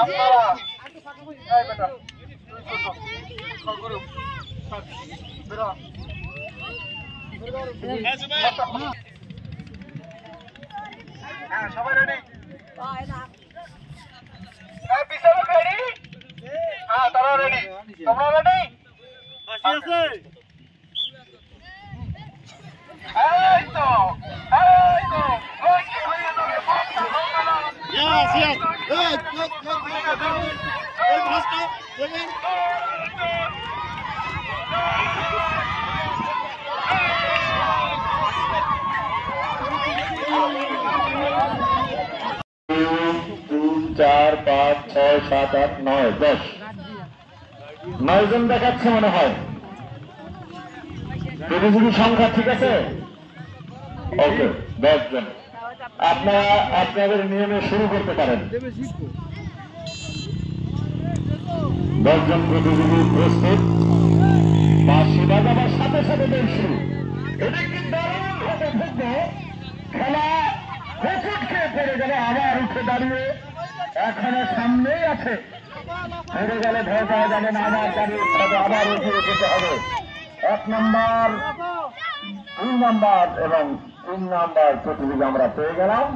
আপনারা এই বেটা কল করুন বেরো হ্যাঁ সবাই রেডি এই পিছনে রেডি হ্যাঁ তারা রেডি তোমরা রেডি বাকি আছে এই তো ওই কি হয়ে গেল Yes, yes. Good, good, good. Hey, Master, women. চার পাঁচ ছয় সাত আট নয় 10 9 জন দেখাচ্ছে মনে হয় প্রতিযোগী সংখ্যা ঠিক আছে ওকে 10 জন আপনারা আপনাদের নিয়মে শুরু করতে পারেন 10 জন প্রতিযোগী প্রস্তুত বাঁশি বাজাবার সাথে সাথে দৌড় শুরু এটা কি দারুণ হতে থাকবে খেলা হোঁচট খেয়ে পড়ে গেল আবার উঠে দাঁড়িয়ে এখনো সামনেই আছে পড়ে গেলে ভয় পাওয়া যাবে না আবার দাঁড়িয়ে উঠতে হবে আবার উঠে যেতে হবে 1 নম্বর 2 নম্বর এবং 3 নম্বর প্রতিযোগী আমরা পেয়ে গেলাম